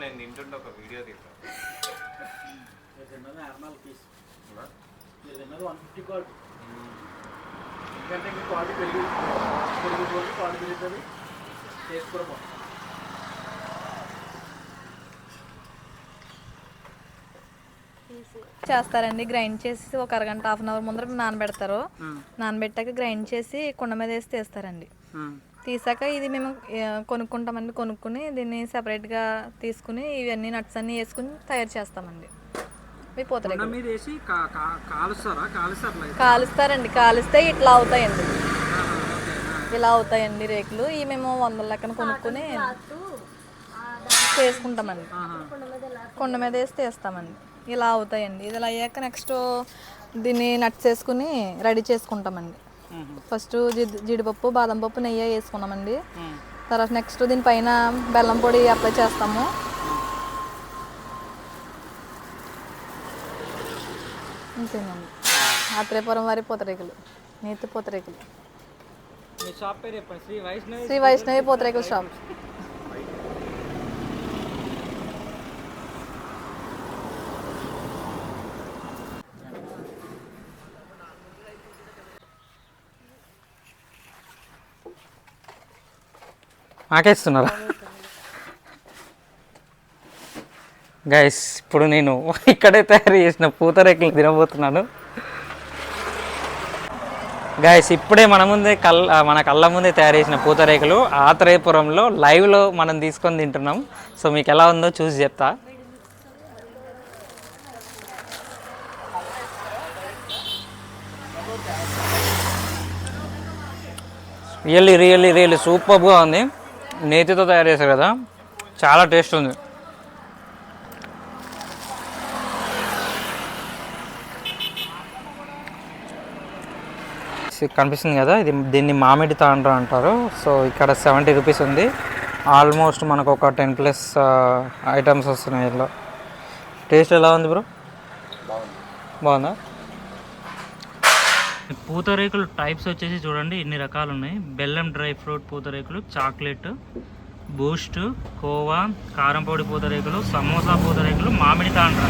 నేను తింటుంటే ఒక వీడియో తీస్తాను. నార్మల్ పీస్ మీరు తిన్నది 150 క్వాలిటీ. ఎందుకంటే మీ క్వాలిటీ పెరుగుతుంది, క్వాలిటీ పెరుగుతుంది, టేస్ట్ కూడా బాగుంటుంది. చేస్తారండి. గ్రైండ్ చేసి ఒక అరగంట 1/2 అవర్ ముందర నానబెడతారు. నానబెట్టాక గ్రైండ్ చేసి కుండ మీద వేసి తీస్తారండి. తీసాక ఇది మేము కొనుక్కుంటామండి. కొనుక్కుని దీన్ని సెపరేట్గా తీసుకుని ఇవన్నీ నట్స్ అన్నీ వేసుకుని తయారు చేస్తామండి. మీ పూతరేకులు కాలుస్తారండి. కాలిస్తే ఇట్లా అవుతాయండి, ఇలా అవుతాయండి రేకులు. ఇవి మేము 100 లెక్కన కొనుక్కుని చేసుకుంటామండి. కుండ మీద వేసి తీస్తామండి. ఇలా అవుతాయండి. ఇది ఇలా అయ్యాక నెక్స్ట్ దీన్ని నట్స్ వేసుకుని రెడీ చేసుకుంటామండి. ఫస్ట్ జీడిపప్పు, బాదం పప్పు, నెయ్యి వేసుకున్నామండి. తర్వాత నెక్స్ట్ దీనిపైన బెల్లం పొడి అప్లై చేస్తాము. అంతేనండి. ఆత్రేయపురం వారి పూతరేకులు, నేతి పూతరేకులు. శ్రీ వైష్ణవి పూతరేకుల షాప్. ఆకేస్తున్నారా గైస్? ఇప్పుడు నేను ఇక్కడే తయారు చేసిన పూతరేకులు తినబోతున్నాను గైస్. ఇప్పుడే మన కళ్ళ ముందే తయారు చేసిన పూతరేకులు ఆత్రేయపురంలో లైవ్లో మనం తీసుకొని తింటున్నాం. సో మీకు ఎలా ఉందో చూసి చెప్తా. రియల్లీ సూపర్గా ఉంది. నేతితో తయారు చేశారు కదా, చాలా టేస్ట్ ఉంది. కనిపిస్తుంది కదా, దీన్ని మామిడి తాండ్ర అంటారు. సో ఇక్కడ 70 రూపీస్ ఉంది. ఆల్మోస్ట్ మనకు ఒక 10+ ఐటమ్స్ వస్తున్నాయి ఇందులో. టేస్ట్ ఎలా ఉంది బ్రో? బాగుందా? పూతరేకులు టైప్స్ వచ్చేసి చూడండి ఎన్ని రకాలు ఉన్నాయి. బెల్లం డ్రై ఫ్రూట్ పూతరేకులు, చాక్లెట్, బూస్ట్, కోవా, కారం పొడి పూతరేకులు, సమోసా పూతరేకులు, మామిడి తాండ్ర.